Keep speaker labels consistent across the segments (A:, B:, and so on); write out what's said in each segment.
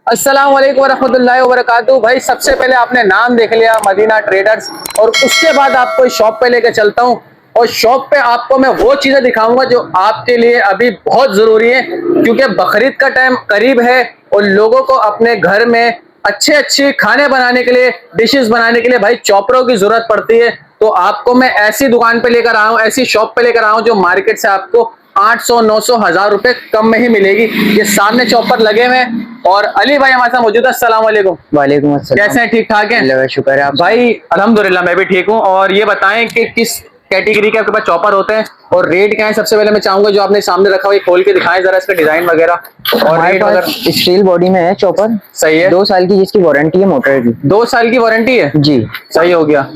A: अस्सलाम वालेकुम रहमतुल्लाहि व बरकातुहू। भाई सबसे पहले आपने नाम देख लिया मदीना ट्रेडर्स, और उसके बाद आपको शॉप पे लेके चलता हूँ। और शॉप पे आपको मैं वो चीजें दिखाऊंगा जो आपके लिए अभी बहुत जरूरी है, क्योंकि बकरीद का टाइम करीब है और लोगों को अपने घर में अच्छे अच्छे खाने बनाने के लिए, डिशेस बनाने के लिए भाई चॉपरों की जरूरत पड़ती है। तो आपको मैं ऐसी दुकान पे लेकर आया हूँ, ऐसी शॉप पे लेकर आया हूँ जो मार्केट से आपको 800, 900, 1000 रुपए कम में ही मिलेगी। ये सामने चॉपर लगे हुए हैं और अली भाई हमारे साथ मौजूद है। अस्सलाम वालेकुम।
B: वालेकुम अस्सलाम।
A: कैसे हैं, ठीक ठाक हैं?
B: अल्लाह का शुक्र है। आप
A: भाई अल्हम्दुलिल्लाह मैं भी ठीक हूँ। और ये बताएं कि किस कैटेगरी के आपके पास चॉपर होते हैं और रेट क्या है? सबसे पहले मैं चाहूंगा जो आपने सामने रखा हुआ है खोल के दिखाएं जरा इसका डिजाइन वगैरह और
B: हमारे
A: रेट
B: पास
A: वगैरह।
B: स्टील बॉडी में है चॉपर।
A: सही है।
B: 2 साल की जिसकी वारंटी है मोटर की।
A: 2 साल की वारंटी है
B: जी।
A: सही हो गया,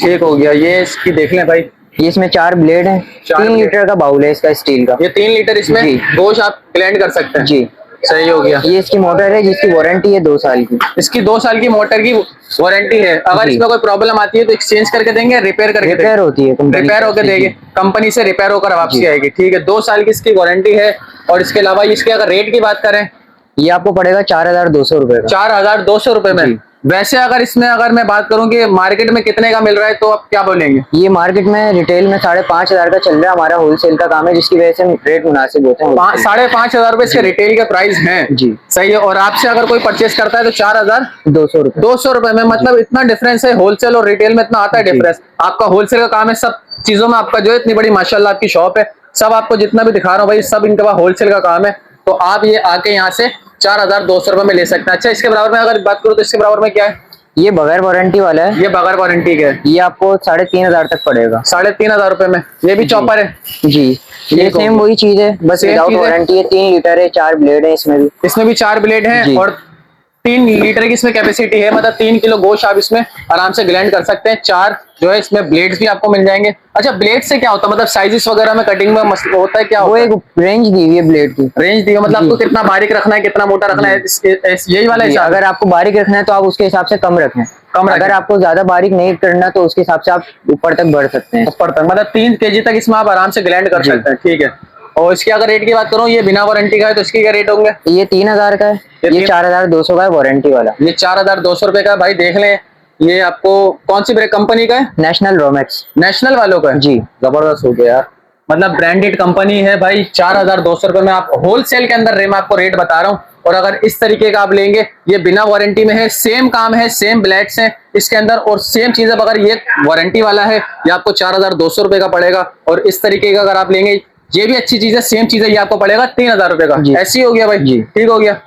A: ठीक हो गया। ये इसकी देख लें भाई,
B: ये इसमें 4 ब्लेड हैं। 3 लीटर का बाउल है इसका स्टील का।
A: ये 3 लीटर इसमें
B: जी।
A: गोश्त आप ब्लेंड कर सकते हैं।
B: जी
A: सही हो गया।
B: ये इसकी मोटर है जिसकी वारंटी है 2 साल की।
A: इसकी 2 साल की मोटर की वारंटी है। अगर
B: जी।
A: इसमें कोई प्रॉब्लम आती है तो एक्सचेंज करके देंगे, रिपेयर करके
B: रिपेयर होती है कंपनी
A: रिपेयर होकर
B: से।
A: देंगे,
B: जी।
A: कंपनी से रिपेयर होकर वापसी
B: जी।
A: आएगी। ठीक है, 2 साल की इसकी वारंटी है। और इसके अलावा इसके अगर रेट की बात करें,
B: ये आपको पड़ेगा 4200 रुपए का।
A: 4200 रुपए में।
B: जी।
A: वैसे अगर इसमें अगर मैं बात करूं कि मार्केट में कितने का मिल रहा है तो आप क्या बोलेंगे?
B: ये मार्केट में रिटेल में 5500 का चल रहा है। हमारा होलसेल का काम है जिसकी वजह से रेट मुनासिब होते हैं।
A: 5500 रुपए इसके रिटेल के प्राइस हैं।
B: जी।
A: सही है। और आपसे अगर कोई परचेस करता है तो
B: 4200 रुपए।
A: 200 रुपए में, मतलब इतना डिफरेंस है। होलसेल और रिटेल में इतना आता है
B: जी।
A: डिफरेंस। आपका होलसेल का काम है, सब चीजों में आपका जो है इतनी बड़ी माशाल्लाह आपकी शॉप है, सब आपको जितना भी दिखा रहा हूँ भाई सब इनके पास होलसेल का काम है। तो आप ये आके यहाँ से 4200 रुपए में ले सकते हैं। अच्छा, इसके बराबर में अगर बात करूँ तो इसके बराबर में क्या है?
B: ये बगैर वारंटी वाला है।
A: ये बगैर वारंटी का है।
B: ये आपको 3500 तक पड़ेगा।
A: 3500 रुपए में। ये भी चॉपर है?
B: जी। ये सेम वही चीज है, बस विदाउट वारंटी है। 3 लीटर है, 4 ब्लेड है
A: इसमें भी 4 ब्लेड हैं और 3 लीटर की इसमें कैपेसिटी है। मतलब 3 किलो गोश्त आप इसमें आराम से ग्लैंड कर सकते हैं। 4 जो है इसमें ब्लेड्स भी आपको मिल जाएंगे। अच्छा, ब्लेड से क्या होता है, मतलब साइजेस वगैरह में कटिंग में होता है क्या?
B: वो एक रेंज दी हुई है ब्लेड की।
A: रेंज दी है, मतलब आपको कितना बारीक रखना है, कितना मोटा रखना है, यही वाला हिसाब?
B: अगर आपको बारीक रखना है तो आप उसके हिसाब से कम रखें। अगर आपको ज्यादा बारीक नहीं करना तो उसके हिसाब से आप ऊपर तक बढ़ सकते हैं।
A: ऊपर तक मतलब 3 केजी तक इसमें आप आराम से ग्लैंड कर सकते हैं। ठीक है। और इसके अगर रेट की बात करूँ, ये बिना वारंटी का है तो इसके क्या रेट होंगे?
B: ये 3000 का है। ये 4200 का है वारंटी वाला।
A: ये 4200 रुपए का। भाई देख लें, ये आपको कौन सी ब्रेक कंपनी का है?
B: नेशनल रोमैक्स।
A: नेशनल वालों का है
B: जी।
A: जबरदस्त हो गया यार, मतलब ब्रांडेड कंपनी है भाई। 4200 रुपए में आप होलसेल के अंदर मैं आपको रेट बता रहा हूँ। और अगर इस तरीके का आप लेंगे, ये बिना वारंटी में है, सेम काम है, सेम ब्लेड्स हैं इसके अंदर और सेम चीज है। अगर ये वारंटी वाला है ये आपको 4200 रुपए का पड़ेगा। और इस तरीके का अगर आप लेंगे, ये भी अच्छी चीज है, सेम चीज है, ये आपको पड़ेगा 3000 रुपए का। ऐसी हो गया भाई? जी ठीक हो गया।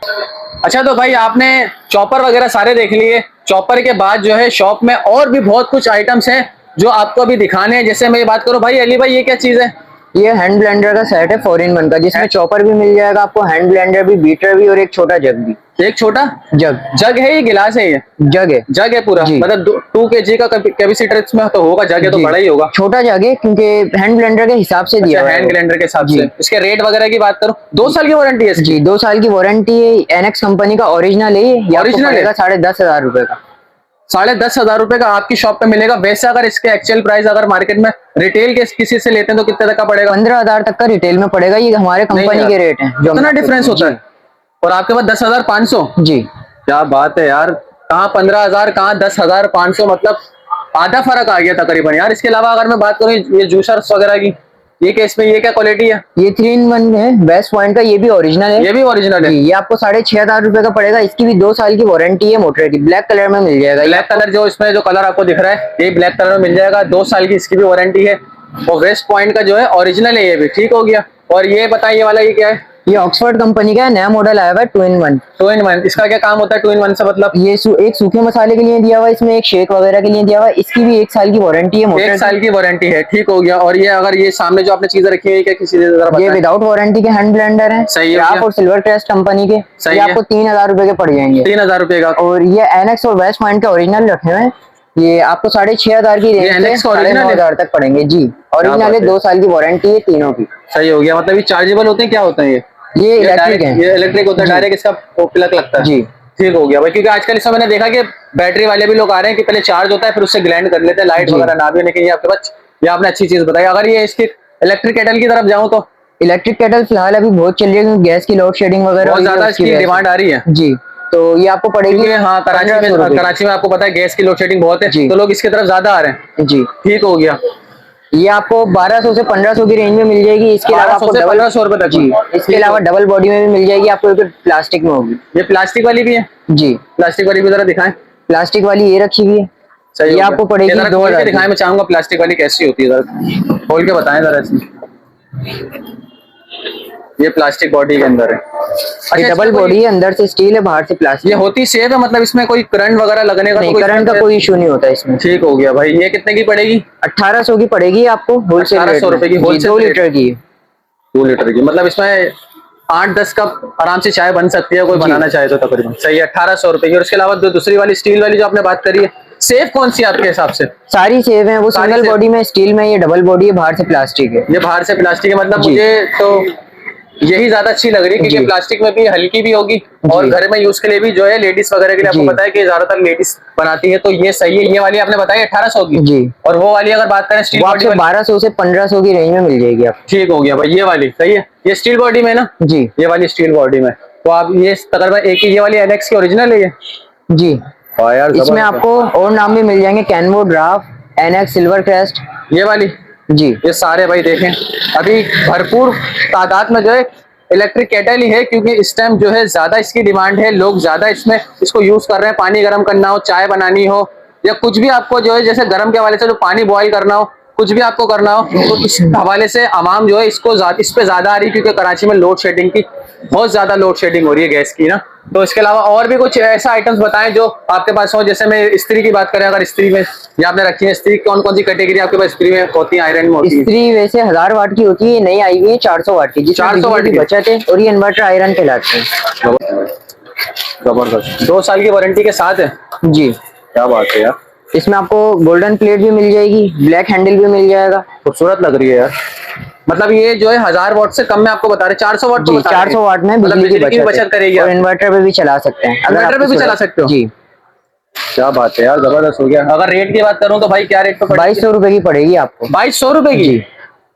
A: अच्छा, तो भाई आपने चॉपर वगैरह सारे देख लिए। चॉपर के बाद जो है शॉप में और भी बहुत कुछ आइटम्स हैं जो आपको अभी दिखाने हैं। जैसे मैं ये बात करूं भाई अली भाई, ये क्या चीज है?
B: ये हैंड ब्लेंडर का सेट है 4 in 1 का, जिसमें चॉपर भी मिल जाएगा आपको, हैंड ब्लेंडर भी, बीटर भी और एक छोटा जग भी।
A: एक छोटा
B: जग?
A: जग है, ये गिलास है? ये
B: जग है।
A: जग है पूरा, मतलब 2 kg का कैपेसिटर इसमें तो होगा। जग है तो बड़ा ही होगा।
B: छोटा जग है क्योंकि हैंड ब्लेंडर के हिसाब से दिया है।
A: हैंड ब्लेंडर के हिसाब से। इसके रेट वगैरह की बात करूं, 2 साल की वारंटी है इसकी?
B: 2 साल की वारंटी है। एनएक्स कंपनी का ओरिजिनल है। ये
A: ओरिजिनल है।
B: 10,500 रुपए का।
A: 10,500 रुपए का आपकी शॉप पे मिलेगा। वैसे अगर इसके एक्चुअल प्राइस अगर मार्केट में रिटेल के किसी से लेते हैं तो कितने तक का पड़ेगा?
B: 15,000 तक का रिटेल में पड़ेगा। ये हमारे कंपनी के रेट हैं। जो
A: इतना डिफरेंस होता है? और आपके पास 10,500?
B: जी।
A: क्या बात है यार, कहाँ 15,000 कहाँ 10,500, मतलब आधा फर्क आ गया तकरीबन यार। इसके अलावा अगर मैं बात करूँ ये जूसर्स वगैरह की, ये क्या इसमें, ये क्या क्वालिटी है?
B: ये 3 in 1 है बेस्ट पॉइंट का। ये भी ओरिजिनल है।
A: ये भी ओरिजिनल है।
B: ये आपको 6,500 रुपए का पड़ेगा। इसकी भी 2 साल की वारंटी है मोटर की। ब्लैक कलर में मिल जाएगा।
A: ब्लैक कलर, जो इसमें जो कलर आपको दिख रहा है ये ब्लैक कलर में मिल जाएगा। 2 साल की इसकी भी वारंटी है। और वेस्ट पॉइंट का जो है ओरिजिनल है ये भी। ठीक हो गया। और ये बताइए वाला ये क्या है?
B: ये ऑक्सफोर्ड कंपनी का है, नया मॉडल आया हुआ है 2 in 1।
A: 2 in 1 इसका क्या काम होता है? 2 in 1 से मतलब
B: ये एक सूखे मसाले के लिए दिया हुआ है, इसमें एक शेक वगैरह के लिए दिया हुआ है। इसकी भी 1 साल की वारंटी है मोटर।
A: 1 साल की वारंटी है। ठीक हो गया। और ये अगर ये सामने जो आपने चीजें रखी है क्या किसी
B: ये विदाउट वारंटी के हैंड ब्लेंडर है।
A: सही है।
B: और सिल्वर क्रेस्ट कंपनी के।
A: सही
B: ये आपको 3000 रुपए के पड़ जाएंगे।
A: 3000 रुपए का।
B: और ये एनएक्स और वेस्ट पॉइंट के ओरिजिनल रखे हुए हैं। ये आपको 6,500 की रेंज से 9,500 तक पड़ेंगे। जी ओरिजिनल है। 2 साल की वारंटी है तीनों की।
A: सही हो गया। मतलब ये चार्जेबल होते हैं, क्या होते हैं
B: ये इलेक्ट्रिक है।
A: ये इलेक्ट्रिक होता है, डायरेक्ट इसका प्लग लगता है।
B: जी
A: ठीक हो गया भाई। क्योंकि आजकल इसमें मैंने देखा कि बैटरी वाले भी लोग आ रहे हैं कि पहले चार्ज होता है फिर उससे ग्लैंड कर लेते हैं, लाइट वगैरह ना भी। लेकिन ये आपके पास, ये आपने अच्छी चीज बताई। अगर ये इसकी इलेक्ट्रिक केटल की तरफ जाऊं तो
B: इलेक्ट्रिक केटल फिलहाल अभी बहुत चल रही है क्योंकि गैस की लोड शेडिंग वगैरह
A: बहुत
B: हो रही है,
A: ज्यादा
B: उसकी
A: इसकी
B: वजह से।
A: डिमांड आ रही है।
B: जी, तो ये आपको पड़ेगी
A: क्योंकि हाँ,
B: 1500 रुपए
A: कराची में आपको पता है गैस की लोड शेडिंग बहुत है,
B: जी।
A: तो लोग इसकी तरफ ज्यादा आ रहे हैं।
B: की। जी,
A: ठीक हो गया।
B: ये आपको 1200 से 1500 की रेंज में मिल जाएगी। इसके अलावा
A: 1200
B: आपको
A: से
B: डबल
A: 1500 रुपए तक।
B: जी, इसके अलावा डबल बॉडी में भी मिल जाएगी आपको, ये प्लास्टिक में होगी।
A: ये प्लास्टिक वाली भी है?
B: जी,
A: प्लास्टिक वाली भी जरा दिखाएं।
B: प्लास्टिक वाली ये रखी हुई है,
A: सही
B: ये
A: हो गया।
B: आपको पड़ेगी
A: ये जरा खोल के
B: 2000
A: दिखाएं,
B: की।
A: मैं चाहूंगा प्लास्टिक वाली कैसी होती है, जरा खोल के बताएं जरा इसमें। ये प्लास्टिक बॉडी के अंदर है।
B: ये
A: अच्छा,
B: डबल बॉडी है, अंदर से स्टील है, बाहर से
A: ये
B: प्लास्टिक।
A: होती सेफ है, मतलब इसमें कोई करंट वगैरह लगने का
B: नहीं,
A: तो
B: करंट का कोई इशू नहीं होता इसमें।
A: ठीक हो गया भाई। ये कितने की पड़ेगी?
B: 1800 की पड़ेगी आपको होलसेल रेट
A: 1800 रुपए की
B: में।
A: wholesale
B: 2
A: rate।
B: लीटर की।
A: 2 लीटर की, मतलब इसमें 8-10 कप आराम से चाय बन सकती है, कोई
B: जी।
A: बनाना चाहे तो तकरीबन। सही है, 1800 रुपए की। और इसके अलावा जो दूसरी वाली स्टील वाली जो आपने बात करी है, सेफ कौन सी है आपके हिसाब से?
B: सारी सेव है, वो
A: सारी
B: सिंगल
A: सेव।
B: बॉडी में स्टील में, ये डबल बॉडी है, बाहर से प्लास्टिक है।
A: ये बाहर से प्लास्टिक है, मतलब
B: जी।
A: मुझे तो यही ज्यादा अच्छी लग रही है, क्योंकि
B: जी।
A: प्लास्टिक में भी हल्की भी होगी और
B: जी।
A: घर में यूज के लिए भी जो है, लेडीज वगैरह के लिए आपको
B: जी।
A: पता है कि ज्यादातर लेडीज बनाती है, तो ये सही है। ये वाली आपने बताई 1800 की।
B: जी।
A: और वो वाली अगर बात करें स्टील
B: वो
A: बॉडी
B: आपसे
A: वाली,
B: 1200 से 1500 की रेंज में मिल जाएगी आपको।
A: ठीक हो गया भाई। ये वाली सही है, ये स्टील बॉडी में है ना?
B: जी।
A: ये वाली स्टील बॉडी में, तो आप ये तकरीबन एक ही, ये वाली एनएक्स की ओरिजिनल है ये?
B: जी,
A: हाँ यार,
B: इसमें
A: जबरदस्त।
B: आपको और नाम भी मिल जाएंगे, कैनवो, ड्राफ्ट, एनएक्स, सिल्वर क्रेस्ट।
A: ये वाली,
B: जी।
A: ये सारे भाई देखें अभी भरपूर तादाद में जो है इलेक्ट्रिक केटल ही है, क्योंकि इस टाइम जो है ज्यादा इसकी डिमांड है, लोग ज्यादा इसमें इसको यूज कर रहे हैं। पानी गर्म करना हो, चाय बनानी हो, या कुछ भी आपको जो है जैसे गर्म के हवाले से जो पानी बॉईल करना हो, कुछ भी आपको करना हो, तो इस हवाले से आवाम जो है इसको इस पे ज्यादा आ रही है, क्योंकि कराची में लोड शेडिंग की बहुत ज्यादा लोड शेडिंग हो रही है गैस की ना। तो इसके अलावा और भी कुछ ऐसा आइटम्स बताएं जो आपके पास हो। जैसे मैं इस्त्री की बात करें, अगर इस्त्री में ये आपने रखी है, इस्त्री कौन कौन सी कैटेगरी आपके पास इस्त्री में होती है, आयरन में होती है?
B: इस्त्री वैसे 1000 वाट की होती है, नई आई हुई है 400 वाट की, जिसमें
A: 400 वाट
B: बिजली
A: की
B: की बचत है, और ये इन्वर्टर आयरन कहलाते हैं।
A: जबरदस्त, 2 साल की वारंटी के साथ है।
B: जी,
A: क्या बात है यार,
B: इसमें आपको गोल्डन प्लेट भी मिल जाएगी, ब्लैक हैंडल भी मिल जाएगा।
A: खूबसूरत लग रही है यार। मतलब ये जो है 1000 वाट से कम में आपको बता रहे, 400 वाट को
B: जी,
A: बता रहे हैं।
B: 400 वाट में
A: मतलब
B: बिजली की
A: बचत करेगी
B: और
A: आप।
B: इन्वर्टर पे भी चला सकते हैं।
A: इन्वर्टर पे भी चला सकते हो?
B: जी।
A: क्या बात है यार, जबरदस्त हो गया। अगर रेट की बात करूं तो भाई क्या रेट पे पड़ेगी?
B: 2200 रुपए की पड़ेगी आपको।
A: 2200 रुपए की?
B: जी।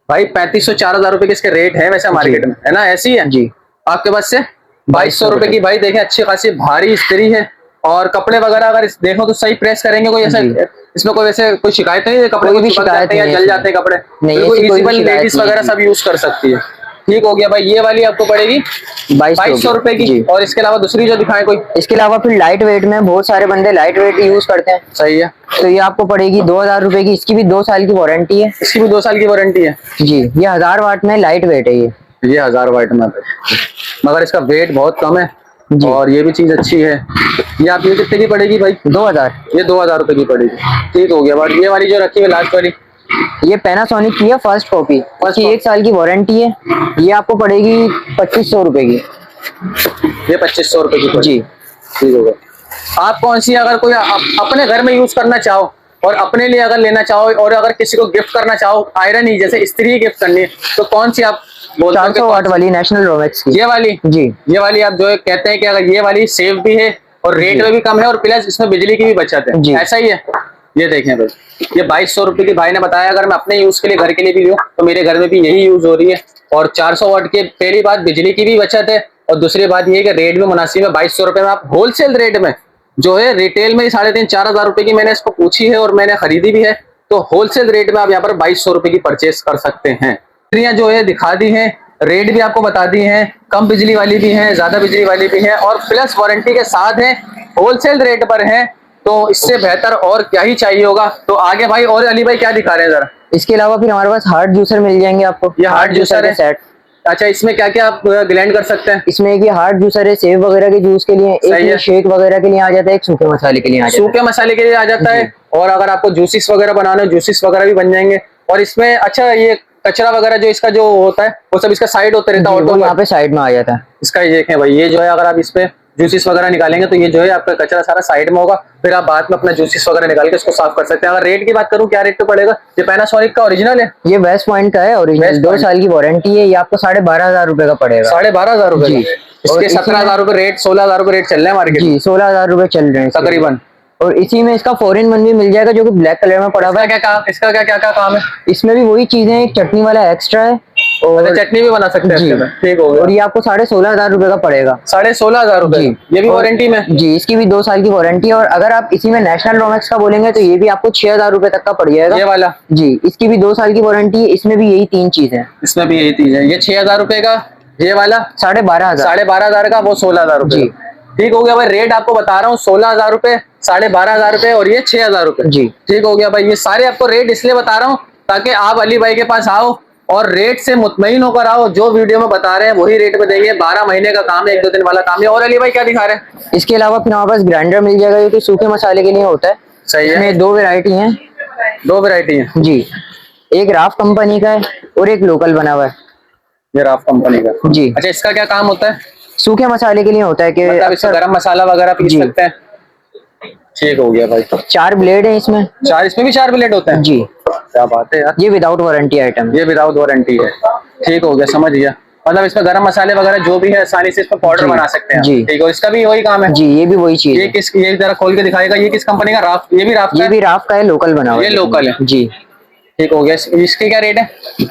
A: भाई 3500-4000 रुपए के इसके रेट है वैसे मार्केट में, है ना? ऐसी है
B: जी।
A: आपके पास से 2200 रुपए की। भाई देखें, अच्छी खासी भारी इस्त्री है, और कपड़े वगैरह अगर देखो तो सही प्रेस करेंगे, कोई ऐसा
B: जी।
A: इसमें कोई वैसे कोई शिकायत नहीं है? कपड़े
B: कोई
A: को
B: भी
A: चिपक
B: शिकायत
A: जाते हैं या
B: नहीं है
A: जल
B: इसमें।
A: जाते हैं कपड़े?
B: नहीं,
A: बिल्कुल
B: ऐसी कोई
A: इजीबल,
B: शिकायत
A: लेडीज
B: नहीं है।
A: वगैरह सब यूज कर सकती है। ठीक हो गया भाई। ये वाली आपको पड़ेगी 2200 रुपए की।
B: जी।
A: और इसके अलावा दूसरी जो दिखाएं कोई?
B: इसके अलावा फिर लाइट वेट में बहुत सारे बंदे लाइट वेट यूज करते हैं,
A: सही है,
B: तो ये आपको पड़ेगी 2000 रुपए की। इसकी भी 2 साल की वारंटी है।
A: इसकी भी 2 साल की वारंटी है।
B: जी, ये 1000 वाट में लाइट वेट है ये
A: 1000 वाट में, मगर इसका वेट बहुत कम है।
B: जी।
A: और ये भी चीज अच्छी है। ये आप ये कितने की पड़ेगी भाई?
B: 2000।
A: ये 2000 रुपए की पड़ेगी। ठीक हो गया। बट ये वाली जो रखी हुई लास्ट वाली,
B: ये पैनासोनिक की है, फर्स्ट कॉपी, इसकी 1 साल की वारंटी है। ये आपको पड़ेगी 2500 रुपए की।
A: ये 2500 रुपए की पड़ेगी।
B: जी।
A: ठीक हो गया। आप कौन सी, अगर कोई अपने घर में यूज करना चाहो और अपने लिए अगर लेना चाहो, और अगर किसी को गिफ्ट करना चाहो, आयरन ही जैसे स्त्री गिफ्ट करनी है, तो कौन सी आप बोलते हो?
B: 400 वाट वाली नेशनल रोमेक्स की।
A: ये वाली?
B: जी।
A: ये वाली आप जो है कहते हैं कि अगर ये वाली सेफ भी है और रेट में भी कम है, और प्लस इसमें बिजली की भी बचत है,
B: जी।
A: ऐसा ही है? ये देखें भाई, ये 2200 रुपए की भाई ने बताया। अगर मैं अपने यूज के लिए, घर के लिए भी लूं, तो मेरे घर में भी यही यूज हो रही है। और 400 वाट की, पहली बात बिजली की भी बचत है, और दूसरी बात ये है कि रेट भी मुनासिब है। 2200 रुपए में आप होलसेल रेट में जो है, रिटेल में 3500-4000 रुपए की मैंने इसको पूछी है और मैंने खरीदी भी है, तो होलसेल रेट में आप यहाँ पर 2200 रुपए की परचेस कर सकते हैं। इस्त्रियां जो है दिखा दी हैं, रेट भी आपको बता दी हैं, कम बिजली वाली भी हैं, ज्यादा बिजली वाली भी हैं, और प्लस वारंटी के साथ हैं, होलसेल रेट पर हैं। तो इससे बेहतर और क्या ही चाहिए होगा। तो आगे भाई, और अली भाई क्या दिखा रहे हैं जरा?
B: इसके अलावा फिर हमारे पास हार्ड जूसर मिल जाएंगे आपको।
A: ये हार्ड जूसर है
B: सेट।
A: अच्छा, इसमें क्या क्या आप ग्लैंड कर सकते हैं?
B: इसमें एक ये हार्ड जूसर है सेव वगैरह के जूस के लिए, एक
A: सही
B: ये
A: है।
B: शेक वगैरह के लिए आ जाता है, एक सूखे मसाले के लिए आ जाता है।
A: सूखे मसाले के लिए आ जाता है, और अगर आपको जूसिस वगैरह बनाना हो, जूसिस वगैरह भी बन जाएंगे। और इसमें अच्छा, ये कचरा वगैरह जो इसका जो होता है, वो सब इसका साइड होता रहता है,
B: जी, वो
A: ऑटो
B: यहाँ पे साइड में आ जाता है।
A: इसका। ये देखें भाई, ये जो है अगर आप इस पे जूसिस वगैरह निकालेंगे, तो ये जो है आपका कचरा सारा साइड में होगा, फिर आप बाद में अपना जूसिस वगैरह निकाल के इसको साफ कर सकते हैं। अगर रेट की बात करूं, क्या रेट पे पड़ेगा? ये पैनासोनिक का ओरिजिनल है,
B: ये वेस्ट पॉइंट का है ओरिजिनल, 2 साल की वारंटी है। ये आपको 12500 रुपए का पड़ेगा।
A: 12500 रुपए?
B: जी।
A: इसके
B: और
A: 17000 रुपए रेट, 16000 रुपए रेट चल रहे हैं मार्केट में।
B: जी, 16000 रुपए चल रहे हैं इसके।
A: तकरीबन।
B: और इसी में इसका 4-in-1 भी मिल जाएगा, जो कि ब्लैक कलर में पड़ा हुआ है।
A: इसका क्या काम है?
B: इसमें भी वही चीजें, एक चटनी वाला एक्स्ट्रा है, और
A: चटनी भी बना सकते हैं
B: जी।
A: इसके अंदर। ठीक हो गया।
B: और ये आपको 16,500 रुपए का पड़ेगा।
A: 16,500 रुपए,
B: जी।
A: ये भी
B: और-
A: वारंटी में?
B: जी, इसकी भी 2 साल की वारंटी है। और अगर आप इसी में नेशनल रोमैक्स का बोलेंगे तो ये भी आपको 6,000 रुपए तक का पड़ जाएगा।
A: ये वाला?
B: जी, इसकी भी 2 साल की वारंटी है। इसमें भी यही 3 चीजें हैं।
A: इसमें भी यही चीज है। ये 6,000 रुपए का, ये वाला
B: 12,500।
A: 12,500 का, वो 16,000 रुपए
B: जी।
A: का। ठीक हो गया भाई, रेट आपको बता रहा हूँ 16,000 रुपए, 12,500 रुपए और ये 6,000 रुपए।
B: जी।
A: ठीक हो गया भाई, ये सारे आपको रेट इसलिए बता रहा हूँ ताकि आप अली भाई के पास आओ और रेट से मुतमईन होकर आओ। जो वीडियो में बता रहे हैं वही रेट पे देंगे। 12 महीने का काम है, 1-2 दिन वाला काम है। और अली भाई क्या दिखा रहे हैं?
B: इसके अलावा फिर हमारे पास ग्राइंडर मिल जाएगा, जो कि सूखे मसाले के लिए होता है।
A: सही है।
B: इसमें 2 वैरायटी हैं।
A: 2 वैरायटी है
B: जी, एक राफ कंपनी का है और एक लोकल बना हुआ है।
A: ये राफ कंपनी का?
B: जी।
A: अच्छा, इसका क्या काम होता है?
B: सूखे मसाले के लिए होता है कि
A: मतलब इसमें गरम मसाला वगैरह पीस
B: जी।
A: सकते हैं। ठीक हो गया भाई।
B: 4 ब्लेड है इसमें।
A: इसमें भी 4 ब्लेड होते हैं?
B: जी।
A: क्या बात है यार।
B: ये विदाउट वारंटी आइटम है।
A: ये विदाउट वारंटी है। ठीक हो गया, समझ गया। मतलब इसमें गरम मसाले वगैरह जो भी है आसानी से इसमें पाउडर
B: जी।
A: बना सकते हैं।
B: जी।
A: ठीक है, इसका भी वही काम है?
B: जी, ये भी वही चीज
A: ये
B: है।
A: किस, ये जरा खोल के दिखाएगा, ये किस कंपनी का? राफ? ये भी राफ का
B: ये
A: है?
B: भी राफ का है, लोकल बना हुआ
A: ये
B: है।
A: लोकल है?
B: जी।
A: ठीक हो गया। इसके क्या रेट है?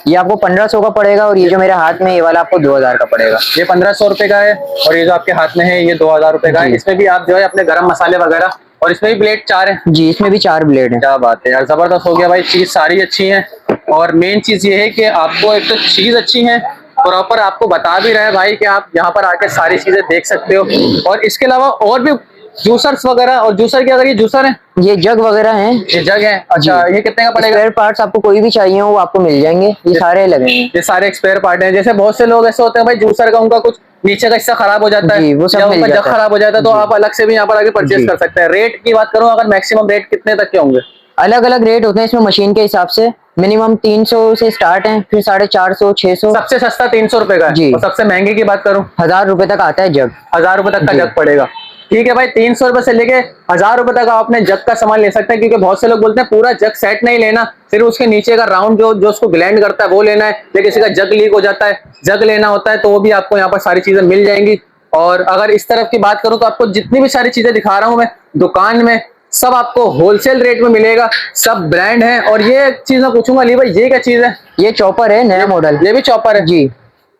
B: ये आपको 1,500 का पड़ेगा और ये जो मेरे हाथ में ये वाला आपको 2,000 का पड़ेगा।
A: ये 1,500 रुपए का है और ये जो आपके हाथ में है ये 2,000 रुपए का है।
B: जी।
A: इसमें भी आप जो है अपने गरम मसाले वगैरह, और इसमें भी ब्लेड 4 है?
B: जी, इसमें भी 4 ब्लेड है।
A: क्या बात है यार, जबरदस्त हो गया भाई। चीज सारी अच्छी है और मेन चीज ये है कि आपको एक तो चीज अच्छी है, प्रॉपर आपको बता भी रहे हैं भाई कि आप यहाँ पर आके सारी चीजें देख सकते हो। और इसके अलावा और भी जूसर्स वगैरह, और जूसर की अगर ये जूसर है,
B: ये जग वगैरह हैं।
A: ये जग है? अच्छा, ये कितने का पड़ेगा?
B: स्पेयर पार्ट्स आपको कोई भी चाहिए हो वो आपको मिल जाएंगे। ये सारे लगेंगे।
A: ये सारे एक्सपायर पार्ट हैं। जैसे बहुत से लोग ऐसे होते हैं भाई, जूसर का उनका कुछ नीचे का हिस्सा खराब हो जाता है
B: जी, वो सब
A: या
B: मिल
A: उनका जग
B: जाता है।
A: खराब हो जाता है, तो
B: जी।
A: आप अलग से भी यहाँ पर आके परचेज
B: जी।
A: कर सकते हैं। रेट की बात करूँ अगर, मैक्सिमम रेट कितने तक के होंगे?
B: अलग अलग रेट होते हैं इसमें मशीन के हिसाब से। मिनिमम 300 से स्टार्ट है, फिर 450, 600,
A: सबसे सस्ता 300 रुपए का है।
B: जी।
A: और सबसे महंगे की बात करूँ?
B: 1,000 रुपए तक आता है जग।
A: 1,000 रुपए तक का
B: जी।
A: जग पड़ेगा। ठीक है भाई, 300 रुपए से लेके 1,000 रुपए तक आप अपने जग का सामान ले सकते हैं। क्योंकि बहुत से लोग बोलते हैं पूरा जग सेट नहीं लेना, सिर्फ उसके नीचे का राउंड जो जो उसको ग्लैंड करता है वो लेना है। या किसी का जग लीक हो जाता है, जग लेना होता है, तो वो भी आपको यहाँ पर सारी चीजें मिल जाएंगी। और अगर इस तरफ की बात करूं तो आपको जितनी भी सारी चीजें दिखा रहा हूं मैं दुकान में, सब आपको होलसेल रेट में मिलेगा। सब ब्रांड है। और ये एक चीज मैं पूछूंगा अली भाई, ये क्या चीज है?
B: ये चॉपर है, नया मॉडल।
A: ये भी चॉपर है?
B: जी।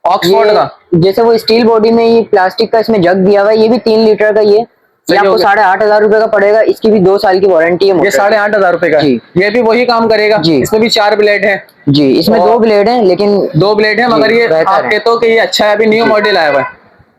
A: ऑक्सफोर्ड का?
B: जैसे वो स्टील बॉडी में ये प्लास्टिक का इसमें जग दिया हुआ है। ये भी 3 लीटर का। ये
A: सही हो
B: आपको
A: गया।
B: 8,500 रुपए का पड़ेगा। इसकी भी 2 साल की वारंटी है।
A: ये
B: मोटर।
A: 8,500 रुपए का है।
B: जी।
A: ये भी वही काम करेगा?
B: जी।
A: इसमें भी 4 ब्लेड है?
B: जी, इसमें
A: और
B: 2 ब्लेड हैं, लेकिन
A: 2 ब्लेड है,
B: जी,
A: मगर ये
B: बेहतर
A: आप
B: है।
A: कहते हो कि ये अच्छा है, अभी न्यू मॉडल आया हुआ है।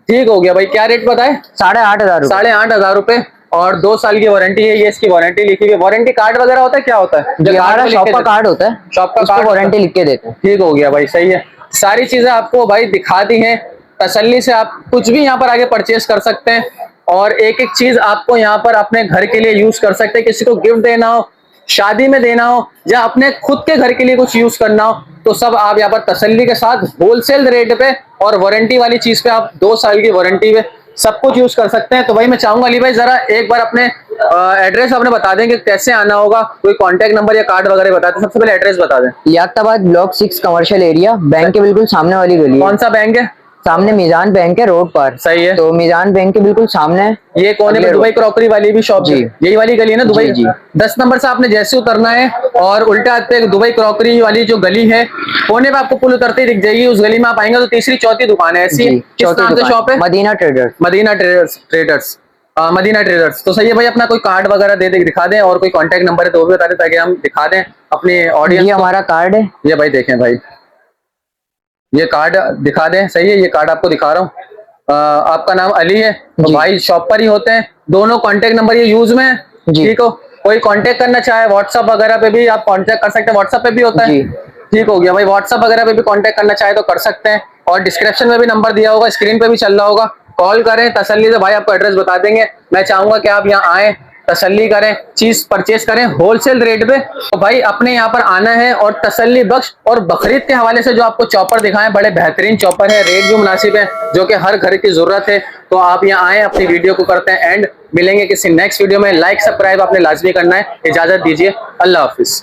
A: ठीक हो गया भाई, क्या रेट बताए?
B: 8,500 रुपए।
A: 8,500 रुपए और 2 साल की वारंटी है। ये इसकी वारंटी लिखी हुई है। वारंटी कार्ड वगैरह होता है, क्या होता है?
B: जी, हमारा शॉप का कार्ड होता है।
A: शॉप का
B: उस पे
A: कार्ड
B: वारंटी लिख के देते हैं।
A: ठीक हो गया भाई, सही है। सारी चीजें आपको भाई दिखा दी हैं। तसल्ली से आप कुछ भी यहाँ पर आगे परचेस कर सकते हैं। और एक एक चीज आपको यहाँ पर अपने घर के लिए यूज कर सकते हैं। किसी को गिफ्ट देना हो, शादी में देना हो, या अपने खुद के घर के लिए कुछ यूज करना हो, तो सब आप यहाँ पर तसल्ली के साथ होलसेल रेट पे और वारंटी वाली चीज पे आप 2 साल की वारंटी पे सब कुछ यूज कर सकते हैं। तो भाई मैं चाहूंगा अली भाई जरा एक बार अपने एड्रेस आपने बता दें कि कैसे आना होगा, कोई कांटेक्ट नंबर या कार्ड वगैरह बता दें। सबसे पहले एड्रेस बता दें।
B: Liaquatabad block 6 commercial area, bank के बिल्कुल सामने वाली गली है।
A: कौन सा बैंक है?
B: सामने मीजान बैंक है, रोड पर।
A: सही है।
B: तो मीजान बैंक के बिल्कुल सामने है।
A: ये कोने
B: अगले
A: पे दुबई
B: रोड।
A: क्रॉकरी वाली भी शॉप है?
B: जी।
A: यही वाली गली है ना दुबई?
B: जी, जी।
A: 10 नंबर से आपने जैसे उतरना है और उल्टा हाथ पे दुबई क्रॉकरी वाली जो गली है, कोने पे आपको पुल उतरते ही दिख जाएगी। उस गली में आप आएंगे तो तीसरी चौथी दुकान है ऐसी।
B: जी,
A: किस
B: चौथी
A: नाम से
B: दुकान,
A: शॉप है?
B: Madina traders.
A: Madina traders. Madina traders. तो सही है भाई, अपना कोई कार्ड वगैरह दे दिखा दें, और कोई कांटेक्ट नंबर है तो वो भी बता दें ताकि हम दिखा दें अपने ऑडियंस।
B: ये हमारा कार्ड है।
A: ये भाई देखें भाई, ये कार्ड दिखा दें। सही है, ये कार्ड आपको दिखा रहा हूँ। आपका नाम अली है, तो
B: जी।
A: भाई शॉप पर ही होते हैं। दोनों कांटेक्ट नंबर ये यूज में है।
B: जी।
A: ठीक हो, कोई कांटेक्ट करना चाहे व्हाट्सएप वगैरह पे भी आप कांटेक्ट कर सकते हैं। व्हाट्सएप पे भी होता है?
B: जी।
A: ठीक हो गया भाई, व्हाट्सएप वगैरह पे भी कांटेक्ट करना चाहे तो कर सकते हैं। और डिस्क्रिप्शन में भी नंबर दिया होगा, स्क्रीन पे भी चल रहा होगा। कॉल करें तसल्ली से, भाई आपको एड्रेस बता देंगे। मैं चाहूंगा कि आप यहाँ आए, तसल्ली करें, चीज परचेस करें होलसेल रेट पे। तो भाई अपने यहाँ पर आना है और तसल्ली बख्श और बकरीद के हवाले से जो आपको चॉपर दिखाएं, बड़े बेहतरीन चॉपर है, रेट भी मुनासिब है, जो कि हर घर की जरूरत है। तो आप यहाँ आए, अपनी वीडियो को करते हैं एंड। मिलेंगे किसी नेक्स्ट वीडियो में। लाइक सब्सक्राइब आपने लाजमी करना है। इजाजत दीजिए, अल्लाह हाफिज।